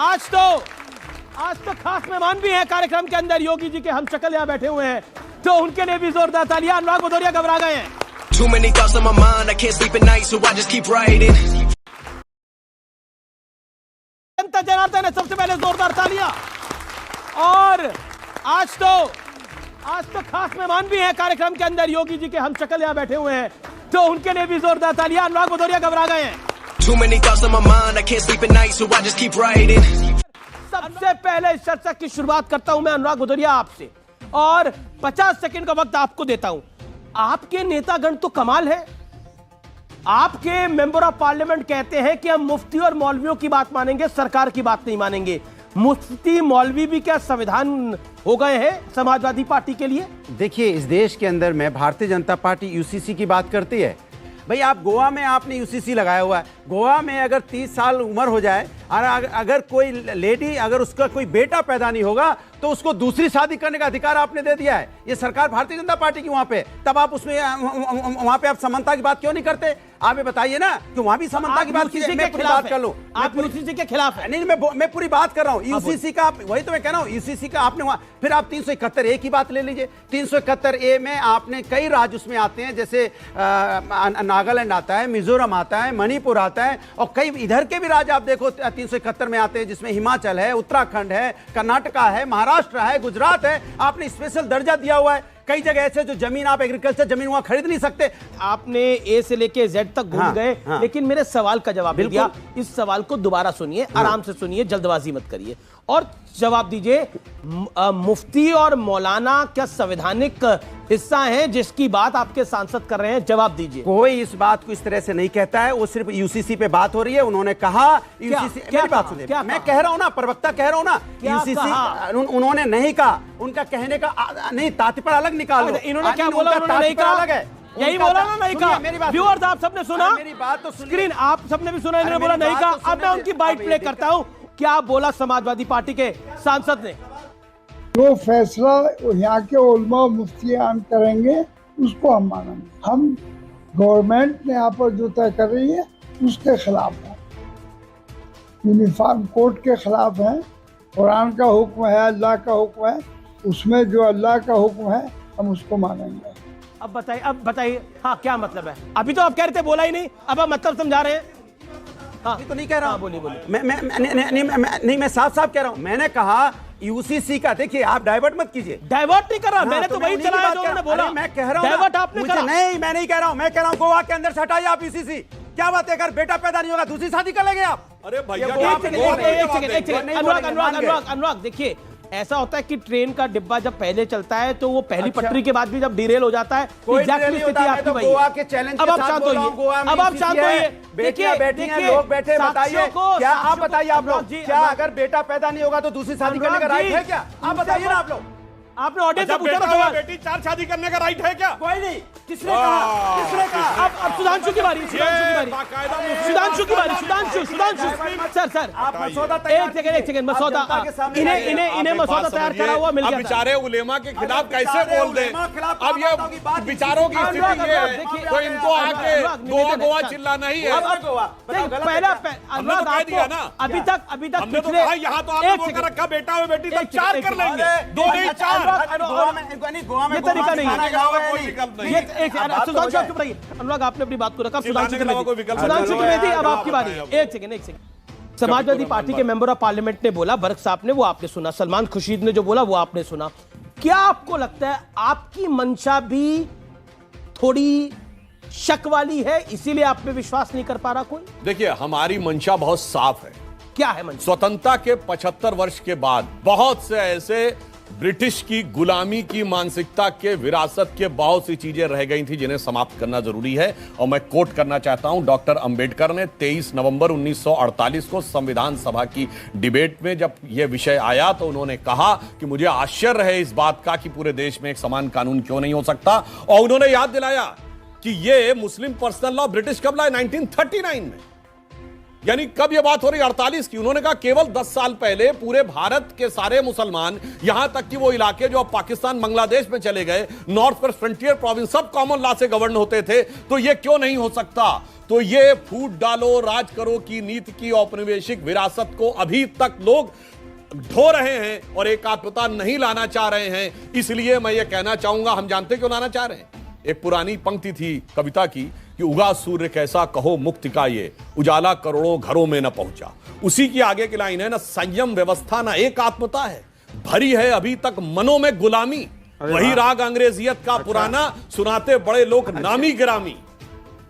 आज तो खास मेहमान भी हैं कार्यक्रम के अंदर। योगी जी के हम शक्ल यहाँ बैठे हुए हैं, तो उनके लिए भी जोरदार तालियां। अनुराग भदौरिया घबरा गए हैं। Too many thoughts on my mind, I can't sleep at night, so I just keep writing. जनता जनार्दन है, सबसे पहले जोरदार तालियां। और आज तो खास मेहमान भी हैं कार्यक्रम के अंदर। योगी जी के हम शक्ल यहाँ बैठे हुए हैं, तो उनके लिए भी जोरदार तालियां। अनुराग भदौरिया घबरा गए हैं। Too many thoughts on my mind, I can't sleep at night, so I just keep writing. सबसे पहले इस चर्चा की शुरुआत करता हूं मैं अनुराग भदौरिया आपसे, और 50 सेकंड का वक्त आपको देता हूं। आपके नेतागण तो कमाल है। आपके मेंबर ऑफ पार्लियामेंट कहते हैं कि हम मुफ्ती और मौलवियों की बात मानेंगे, सरकार की बात नहीं मानेंगे। मुफ्ती मौलवी भी क्या संविधान हो गए हैं समाजवादी पार्टी के लिए? देखिए, इस देश के अंदर में भारतीय जनता पार्टी यूसीसी की बात करती है। भाई, आप गोवा में आपने यूसीसी लगाया हुआ है। गोवा में अगर 30 साल उम्र हो जाए और अगर कोई लेडी, अगर उसका कोई बेटा पैदा नहीं होगा, तो उसको दूसरी शादी करने का अधिकार आपने दे दिया है। ये सरकार भारतीय जनता पार्टी की वहां पे, तब आप उसमें वहां पे आप समानता की बात क्यों नहीं करते? आप ये बताइए ना कि वहां भी समानता की बात कीजिए। मैं पूरी बात कर लूं। आप यूसीसी के खिलाफ है? नहीं, मैं पूरी बात कर रहा हूं। यूसीसी का, वही तो मैं कह रहा हूं, यूसीसी का आपने वहां, फिर आप 371A की बात ले लीजिए। 371A में आपने कई राज्य उसमें आते हैं, जैसे नागालैंड आता है, मिजोरम आता है, मणिपुर आता है, और कई इधर के भी राज्य आप देखो 371 में आते हैं, जिसमें हिमाचल है, उत्तराखंड है, कर्नाटका है, महाराष्ट्र है, गुजरात है। आपने स्पेशल दर्जा दिया हुआ है। कई जगह ऐसे जो जमीन, आप एग्रीकल्चर जमीन वहां खरीद नहीं सकते। आपने ए से लेके जेड तक घूम गए, लेकिन मेरे सवाल का जवाब नहीं दिया। इस सवाल को दोबारा सुनिए, आराम से सुनिए, जल्दबाजी मत करिए और जवाब दीजिए। मुफ्ती और मौलाना क्या संवैधानिक हिस्सा हैं जिसकी बात आपके सांसद कर रहे हैं? जवाब दीजिए। कोई इस बात को इस तरह से नहीं कहता है। वो सिर्फ यूसीसी पे बात हो रही है। उन्होंने कहा यूसीसी, मेरी बात सुनिए, मैं कह रहा हूं ना, प्रवक्ता कह रहा हूं ना, यूसीसी उन्होंने नहीं कहा। उनका कहने का नहीं, तात्पर्य अलग निकालो। इन्होंने क्या बोला? उन्होंने नहीं कहा, अलग है, यही बोला ना, नहीं कहा। मेरी बात, व्यूअर्स आप सबने सुना, मेरी बात तो स्क्रीन आप सबने भी सुना, इन्होंने बोला नहीं कहा। अब मैं उनकी बाइट प्ले करता हूं। क्या बोला समाजवादी पार्टी के सांसद ने? जो फैसला यहाँ के उलमा मुफ्तियान करेंगे उसको हम मानेंगे। हम गवर्नमेंट ने यहाँ पर जो तय कर रही है उसके खिलाफ है, यूनिफॉर्म कोड के खिलाफ है। कुरान का हुक्म है, अल्लाह का हुक्म है, उसमें जो अल्लाह का हुक्म है हम उसको मानेंगे। अब बताइए, हाँ क्या मतलब है? अभी तो आप कह रहे थे बोला ही नहीं, अब आप मतलब समझा रहे हैं। हाँ, तो नहीं कह रहा हूँ। बोलिए। मैं साफ कह रहा हूँ। मैंने कहा यूसीसी का, देखिए आप डाइवर्ट मत कीजिए। डाइवर्ट नहीं कर रहा, मैंने तो वही चलाया जो उन्होंने बोला। मैं कह रहा हूँ डाइवर्ट आपने करा। नहीं, मैं नहीं कह रहा हूँ। मैं कह रहा हूँ गोवा के अंदर से हटाइए आप यूसीसी। क्या बात है, अगर बेटा पैदा नहीं होगा दूसरी शादी कर लेंगे आप? अरे भैया, अनुराग देखिए, ऐसा होता है कि ट्रेन का डिब्बा जब पहले चलता है तो वो पहली पटरी के बाद भी जब डिरेल हो जाता है, एग्जैक्टली स्थिति आपकी वही है। गोवा के चैलेंज के साथ बोल रहा हूं, गोवा में अब आप शांत होइए। बेटियां बैठी हैं, लोग बैठे, बताइए क्या, आप बताइए आप लोग, क्या अगर बेटा पैदा नहीं होगा तो दूसरी शादी करने का राइट है क्या? आप बताइए ना आप लोग। आपने ऑडियंस से पूछा ना, बेटी 4 शादी करने का राइट है क्या? कोई नहीं। किसने कहा? अब सुधांशु की बारी, सुधांशु सर आप मसौदा एक सेकंड मसौदा, इन्हें मसौदा तैयार करा हुआ मिल गया। बेचारे उलेमा के खिलाफ कैसे बोल दे? अब ये विचारों की स्थिति ये है, तो इनको आके गोवा चिल्लाना ही है। पहला अभी तक पिछले यहाँ तो आपने बोलकर रखा बेटा और बेटी तब 4 कर लेंगे, 2 नहीं 4। ये तरीका नहीं है। अनुराग आपने अपनी बात को रखा, सुधांशु त्रिवेदी अब आपकी बारी। एक सेकंड। समाजवादी पार्टी के मेंबर ऑफ पार्लियामेंट ने बोला, बरक साहब ने, वो आपने सुना, सलमान खुर्शीद ने जो बोला वो आपने सुना। क्या आपको लगता है आपकी मंशा भी थोड़ी शक वाली है, इसीलिए आप पे विश्वास नहीं कर पा रहा कोई? देखिए, हमारी मंशा बहुत साफ है। क्या है मंशा? स्वतंत्रता के 75 वर्ष के बाद बहुत से ऐसे ब्रिटिश की गुलामी की मानसिकता के विरासत के बहुत सी चीजें रह गई थी जिन्हें समाप्त करना जरूरी है। और मैं कोट करना चाहता हूं, डॉक्टर अंबेडकर ने 23 नवंबर 1948 को संविधान सभा की डिबेट में जब यह विषय आया तो उन्होंने कहा कि मुझे आश्चर्य है इस बात का कि पूरे देश में एक समान कानून क्यों नहीं हो सकता। और उन्होंने याद दिलाया कि यह मुस्लिम पर्सनल लॉ ब्रिटिश कब लाए? 1939 में। यानी कब यह बात हो रही 48 की? उन्होंने कहा केवल 10 साल पहले पूरे भारत के सारे मुसलमान, यहां तक कि वो इलाके जो अब पाकिस्तान बांग्लादेश में चले गए, नॉर्थ वेस्ट फ्रंटियर प्रोविंस, सब कॉमन लॉ से गवर्न होते थे। तो ये क्यों नहीं हो सकता? तो ये फूट डालो राज करो की नीति की औपनिवेशिक विरासत को अभी तक लोग ढो रहे हैं और एकात्मता नहीं लाना चाह रहे हैं। इसलिए मैं ये कहना चाहूंगा, हम जानते क्यों लाना चाह रहे हैं। एक पुरानी पंक्ति थी कविता की कि उगा सूर्य कैसा कहो मुक्ति का ये, उजाला करोड़ों घरों में न पहुंचा। उसी की आगे की लाइन है ना, संयम व्यवस्था ना एकात्मता है, भरी है अभी तक मनों में गुलामी। वही राग अंग्रेजियत का पुराना, सुनाते बड़े लोग नामी गिरामी।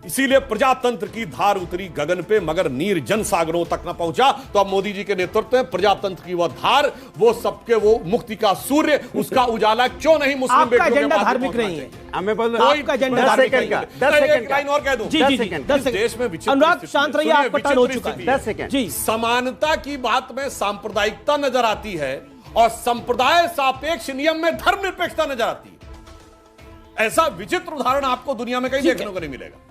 इसीलिए प्रजातंत्र की धार उतरी गगन पे, मगर नीर जन सागरों तक न पहुंचा। तो अब मोदी जी के नेतृत्व में प्रजातंत्र की वह धार, वो सबके वो मुक्ति का सूर्य, उसका उजाला क्यों नहीं मुस्लिम बेटियों के एजेंडा पास धार्मिक पहुंचना नहीं है। चाहिए? हमें बोल आपका एजेंडा धार्मिक नहीं है। 10 सेकंड लाइन और कह दूं। जी जी जी, 10 देश में विचित्र अनुराग स्थिति शांत है। रहिए, सुनिए, आपका टर्न हो विचित्र चुका है। स्थिति है। 10 सेकंड जी, समानता की बात में सांप्रदायिकता नजर आती है और संप्रदाय सापेक्ष नियम में धर्मनिरपेक्षता नजर आती है। ऐसा विचित्र उदाहरण आपको दुनिया में कहीं ठीक है। देखने को नहीं मिलेगा।